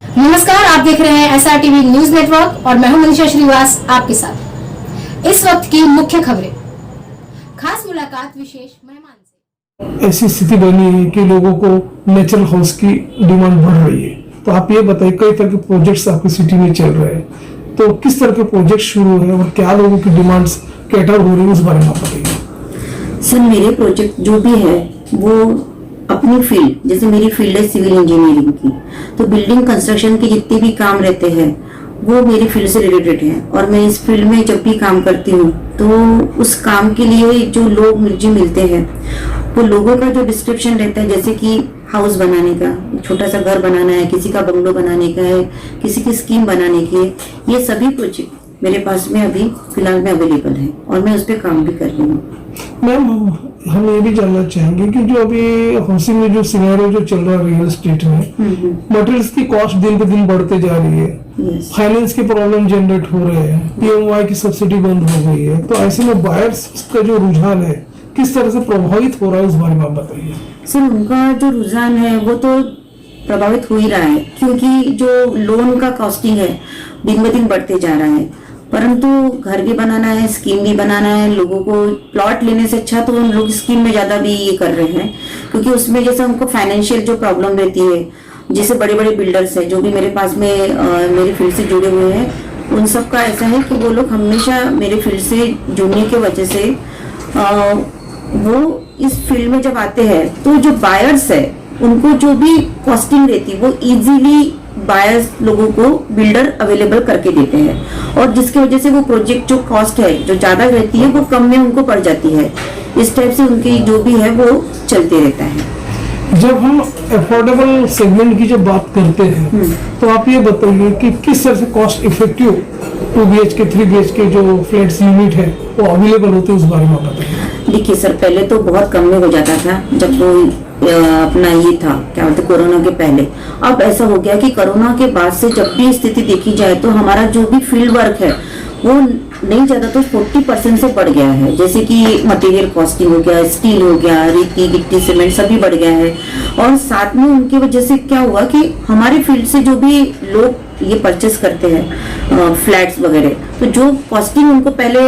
नमस्कार, आप देख रहे हैं SRTV न्यूज नेटवर्क और मैं हूं मनीषा श्रीवास आपके साथ। इस वक्त की मुख्य खबरें, खास मुलाकात विशेष मेहमान से। ऐसी स्थिति बनी है कि लोगों को नेचुरल हाउस की डिमांड बढ़ रही है, तो आप ये बताइए कई तरह के प्रोजेक्ट्स आपकी सिटी में चल रहे हैं, तो किस तरह के प्रोजेक्ट शुरू है और क्या लोगों की डिमांड्स कैटर हो रही है, उस बारे में आप बताइए। सर, मेरे प्रोजेक्ट जो भी है वो अपनी फील्ड, जैसे मेरी फील्ड है सिविल इंजीनियरिंग की, तो बिल्डिंग कंस्ट्रक्शन के जितने भी काम रहते हैं वो मेरी फील्ड से रिलेटेड है। और मैं इस फील्ड में जब भी काम करती हूँ तो उस काम के लिए जो लोग मुझे मिलते हैं वो लोगों का जो डिस्क्रिप्शन रहता है, जैसे कि हाउस बनाने का, छोटा सा घर बनाना है, किसी का बंगलो बनाने का है, किसी की स्कीम बनाने की है, ये सभी प्रोजेक्ट मेरे पास में अभी फिलहाल में अवेलेबल है और मैं उस पर काम भी कर रही हूँ। मैम, हम ये भी जानना चाहेंगे कि जो अभी हाउसिंग में जो सिनेरियो जो चल रहा है रियल एस्टेट में, मटेरियल्स की कॉस्ट दिन पे दिन बढ़ते जा रही है, फाइनेंस के प्रॉब्लम जनरेट हो रहे हैं, PMY की सब्सिडी बंद हो गई है, तो ऐसे में बायर्स का जो रुझान है किस तरह से प्रभावित हो रहा है, उस बारे में आप बताइए। सर, उनका जो रुझान है वो तो प्रभावित हो ही रहा है, क्योंकि जो लोन का कॉस्टिंग है दिन ब दिन बढ़ते जा रहा है, परंतु घर भी बनाना है, स्कीम भी बनाना है, लोगों को प्लॉट लेने से अच्छा तो उन लोग स्कीम में ज्यादा भी ये कर रहे हैं, क्योंकि उसमें जैसे उनको फाइनेंशियल जो प्रॉब्लम रहती है, जैसे बड़े बड़े बिल्डर्स हैं जो भी मेरे पास में मेरी फील्ड से जुड़े हुए हैं, उन सब का ऐसा है कि वो लोग हमेशा मेरे फील्ड से जुड़ने की वजह से वो इस फील्ड में जब आते हैं तो जो बायर्स है उनको जो भी कॉस्टिंग रहती है वो इजीली बायर्स लोगों को बिल्डर अवेलेबल करके देते हैं, और जिसकी वजह से वो प्रोजेक्ट जो कॉस्ट है जो ज्यादा रहती है वो कम में उनको पड़ जाती है। इस टाइप से उनकी जो भी है वो चलते रहता है। जब हम अफोर्डेबल सेगमेंट की जब बात करते हैं तो आप ये बताइए कि किस तरह से कॉस्ट इफेक्टिव 2 BHK 3 BHK जो फ्लैट्स यूनिट है वो अवेलेबल होते हैं, उस बारे में आप बताइए। देखिए सर, पहले तो बहुत कम में हो जाता था जब वो अपना ये था क्या बोलते कोरोना के पहले। अब ऐसा हो गया कि कोरोना के बाद से जब भी स्थिति देखी जाए तो हमारा जो भी फील्ड वर्क है वो नहीं ज्यादा तो 40% से बढ़ गया है। जैसे कि मटेरियल कॉस्टिंग हो गया, स्टील हो गया, रेती गिट्टी सीमेंट सभी बढ़ गया है, और साथ में उनकी वजह से क्या हुआ कि हमारे फील्ड से जो भी लोग ये परचेस करते हैं फ्लैट्स वगैरह, तो जो कॉस्टिंग उनको पहले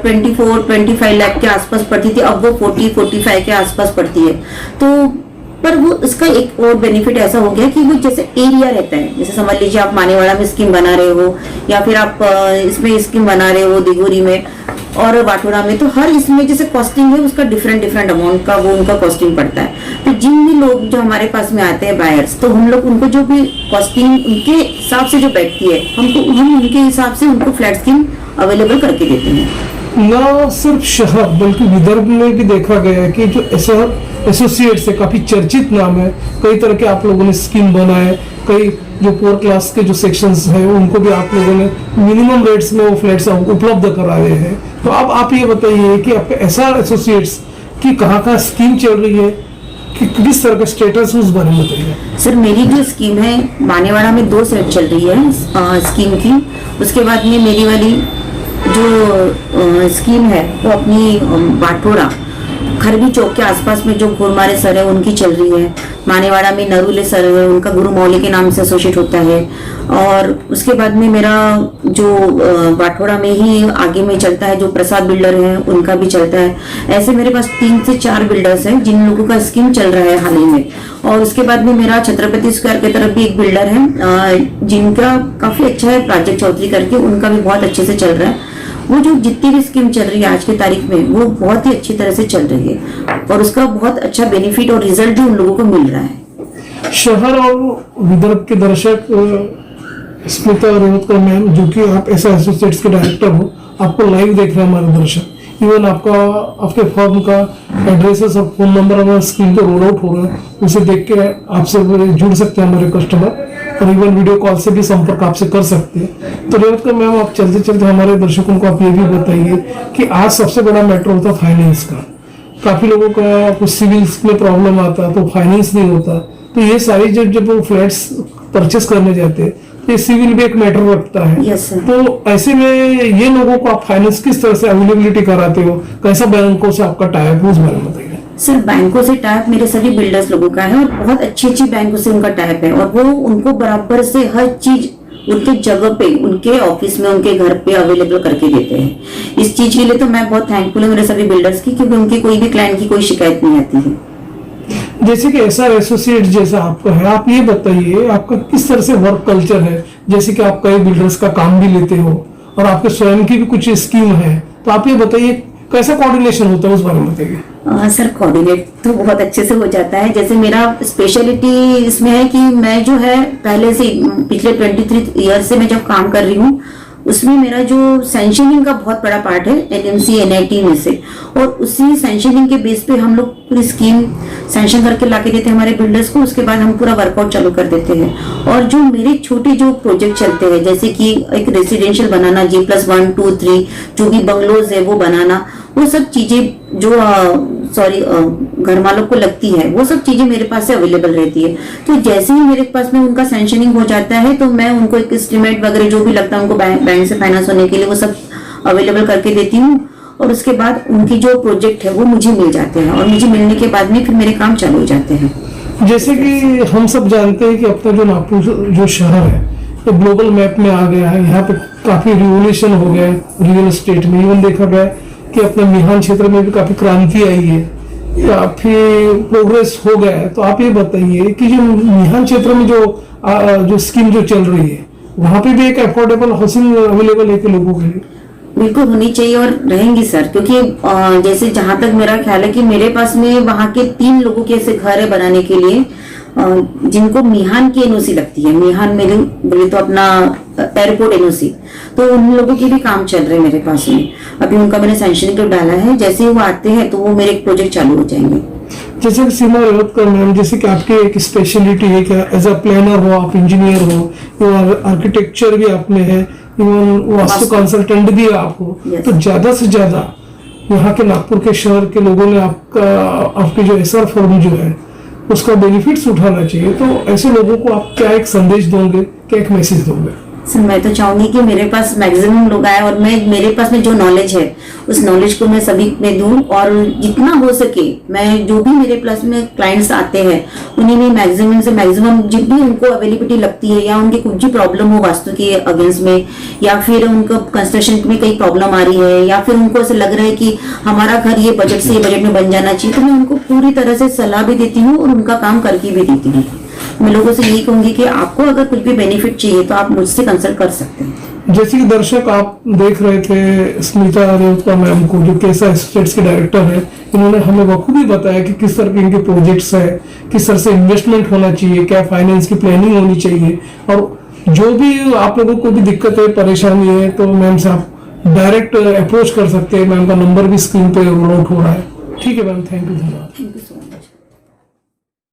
24-25 लाख के आसपास पड़ती थी, अब वो 40-45 के आसपास पड़ती है। तो पर वो इसका एक और बेनिफिट ऐसा हो गया कि वो जैसे एरिया रहता है, जैसे समझ लीजिए आप मानेवाड़ा में स्कीम बना रहे हो या फिर आप इसमें स्कीम बना रहे हो दिगोरी में और बाटोड़ा में, तो हर इसमें जैसे कॉस्टिंग है उसका डिफरेंट अमाउंट का वो उनका कॉस्टिंग पड़ता है। तो जिन भी लोग जो हमारे पास में आते हैं बायर्स, तो हम लोग उनको जो भी कॉस्टिंग उनके हिसाब से जो बैठती है हम उनके हिसाब से उनको फ्लैट स्कीम अवेलेबल करके देते हैं। न सिर्फ शहर बल्कि विदर्भ में भी देखा गया है कि जो एसोसिएट्स है, काफी चर्चित नाम है, कई तरह के आप लोगों ने स्कीम बनाए, कई जो पुअर क्लास के जो सेक्शंस है उनको भी आप लोगों ने मिनिमम रेट्स में वो फ्लैट्स उपलब्ध कराए हैं। तो अब आप ये बताइए कि आपके एसआर एसोसिएट्स की कहाँ स्कीम चल रही है, कि किस तरह का स्टेटस उस बारे में बताइए। सर, मेरी जो स्कीम है मानेवाड़ा में 2 सेट चल रही है स्कीम की। उसके बाद में मेरी वाली जो स्कीम है वो अपनी बाटोड़ा खरबी चौक के आसपास में जो घोरमारे सर है उनकी चल रही है। मानेवाड़ा में नरूले सर है, उनका गुरु मौली के नाम से एसोसिएट होता है। और उसके बाद में मेरा जो बाटोड़ा में ही आगे में चलता है जो प्रसाद बिल्डर है उनका भी चलता है। ऐसे मेरे पास 3 से 4 बिल्डर्स हैं जिन लोगों का स्कीम चल रहा है हाल ही में। और उसके बाद में मेरा छत्रपति स्क्वायर की तरफ भी एक बिल्डर है जिनका काफी अच्छा है, प्राजक्त चौधरी करके, उनका भी बहुत अच्छे से चल रहा है। वो जो जितनी भी स्कीम चल रही है आज की तारीख में वो बहुत ही अच्छी तरह से चल रही है और उसका बहुत अच्छा बेनिफिट और रिजल्ट भी उन लोगों को मिल रहा है। शहर और विदर्भ के दर्शक स्मिता रोहतकर मैम, जो कि आप एसआर एसोसिएट्स के डायरेक्टर हो, आपको लाइव देख रहे हैं हमारे दर्शक, इवन आपके फर्म का एड्रेसेस और फोन नंबर हमारे स्क्रीन पे रोल आउट हो रहा है, उसे देख के आपसे जुड़ सकते हैं हमारे कस्टमर, और इवन वीडियो कॉल से भी संपर्क आपसे कर सकते हैं। तो रेवतकर मैम, आप चलते चलते हमारे दर्शकों को आप ये भी बताइए कि आज सबसे बड़ा मैटर होता है फाइनेंस का। काफी लोगों का कुछ सिविल्स में प्रॉब्लम आता है तो फाइनेंस नहीं होता, तो ये सारी जब वो फ्लैट्स परचेस करने जाते हैं तो ये सिविल भी एक मैटर रखता है। yes, तो ऐसे में ये लोगों को आप फाइनेंस किस तरह से अवेलेबिलिटी कराते हो, कैसा बैंकों से आपका टाई अप, उस बारे में बताइए। सर बैंकों से टाइप मेरे सभी बिल्डर्स लोगों का है और बहुत अच्छी अच्छी बैंकों से उनका टाइप है और वो उनको बराबर से हर चीज उनके जगह पे, उनके ऑफिस में, उनके घर पे अवेलेबल करके देते हैं। इस चीज के लिए तो मैं बहुत थैंकफुल हूँ मेरे सभी बिल्डर्स की, क्योंकि उनके कोई भी क्लाइंट की कोई शिकायत नहीं आती है। जैसे कि एसआर एसोसिएट जैसा आपका है, आप ये बताइए आपका किस तरह से वर्क कल्चर है। जैसे कि आप कई बिल्डर्स का काम भी लेते हो और आपके स्वयं की भी कुछ स्कीम है, तो आप ये बताइए कैसा कोऑर्डिनेशन होता है, उस बारे में बताइए। सर कोऑर्डिनेट तो बहुत अच्छे से हो जाता है। जैसे मेरा स्पेशलिटी इसमें है कि मैं जो है पहले से पिछले 23 ईयर से मैं जब काम कर रही हूँ, उसमें मेरा जो सैंक्शनिंग का बहुत बड़ा पार्ट है एनएमसी एनआईटी में से, और उसी सैंक्शनिंग के बेस पे हम लोग पूरी स्कीम सैंक्शन करके लाके देते हैं हमारे बिल्डर्स को। उसके बाद हम पूरा वर्कआउट चालू कर देते हैं। और जो मेरे छोटे जो प्रोजेक्ट चलते हैं, जैसे कि एक रेसिडेंशियल बनाना, G+1, 2, 3 जो भी बंगलोज है वो बनाना, वो सब चीजें जो घर मालों को लगती है, वो सब चीजें मेरे पास से अवेलेबल रहती है। तो जैसे ही मेरे पास में उनका सैंक्शनिंग हो जाता है तो मैं उनको एक एस्टीमेट वगैरह जो भी लगता है उनको बैंक से फाइनेंस होने के लिए वो सब अवेलेबल करके देती हूँ। और उसके बाद उनकी जो प्रोजेक्ट है वो मुझे मिल जाते हैं और मुझे मिलने के बाद में फिर मेरे काम चालू हो जाते हैं। जैसे कि हम सब जानते हैं कि अपना जो नागपुर जो शहर है तो ग्लोबल मैप में आ गया है। यहाँ पे काफी रिवोल्यूशन हो गया है रियल एस्टेट में। इवन देखा गया कि अपने मिहान क्षेत्र में भी काफी क्रांति आई है, काफी प्रोग्रेस हो गया है। तो आप ये बताइए कि जो मिहान क्षेत्र में जो स्कीम जो चल रही है, वहाँ पे भी एक अफोर्डेबल हाउसिंग अवेलेबल है कि लोगों के लिए? बिल्कुल होनी चाहिए और रहेंगी सर, क्योंकि जैसे जहां तक मेरा ख्याल है कि मेरे पास में वहां के 3 लोगों के ऐसे घर है बनाने के लिए जिनको मिहान की एनओसी लगती है। मिहान में बोले तो अपना एयरपोर्ट एनओसी, तो उन लोगों के भी काम चल रहे हैं मेरे पास में। अभी उनका मैंने सैंक्शनिंग तो डाला है, जैसे ही वो आते हैं तो वो मेरे प्रोजेक्ट चालू हो जाएंगे। जैसे सीमा रेवतकर मैम, जैसे कि आपकी एक स्पेशलिटी है क्या, एज अ प्लानर हो, आप इंजीनियर हो, आर्किटेक्चर भी आप में है, इवन वास्तु कंसल्टेंट भी आप हो, तो ज्यादा से ज्यादा यहाँ के नागपुर के शहर के लोगों ने आपकी जो एसआर फर्म जो है उसका बेनिफिट्स उठाना चाहिए। तो ऐसे लोगों को आप क्या एक संदेश दोगे, क्या एक मैसेज दोगे? सर मैं तो चाहूंगी कि मेरे पास मैक्सिमम लोग आए और मेरे पास में जो नॉलेज है उस नॉलेज को मैं सभी में दूं, और जितना हो सके मैं जो भी मेरे प्लस में क्लाइंट्स आते हैं उन्हीं में मैक्सिमम से मैक्सिमम जितनी उनको अवेलेबिलिटी लगती है, या उनकी कुछ भी प्रॉब्लम हो वास्तु के अगेंस्ट में, या फिर उनको कंस्ट्रक्शन में कई प्रॉब्लम आ रही है, या फिर उनको ऐसा लग रहा है कि हमारा घर ये बजट से ये बजट में बन जाना चाहिए, तो मैं उनको पूरी तरह से सलाह भी देती हूँ और उनका काम करके भी देती हूँ। मैं लोगों से यही कहूंगी कि आपको अगर कुछ भी बेनिफिट चाहिए तो आप मुझसे कंसल्ट कर सकते हैं। जैसे कि दर्शक आप देख रहे थे स्मिता रेवतकर मैम को, जो केसा एस्टेट्स के डायरेक्टर है, इन्होंने हमें बखूबी बताया कि किस तरह के इनके प्रोजेक्ट्स है, किस तरह से इन्वेस्टमेंट होना चाहिए, क्या फाइनेंस की प्लानिंग होनी चाहिए, और जो भी आप लोगों को भी दिक्कत है, परेशानी है, तो मैम से आप डायरेक्ट अप्रोच कर सकते हैं। मैम का नंबर भी स्क्रीन पे रोल आउट हो रहा है। ठीक है मैम, थैंक यू, धन्यवाद। Thank you so much.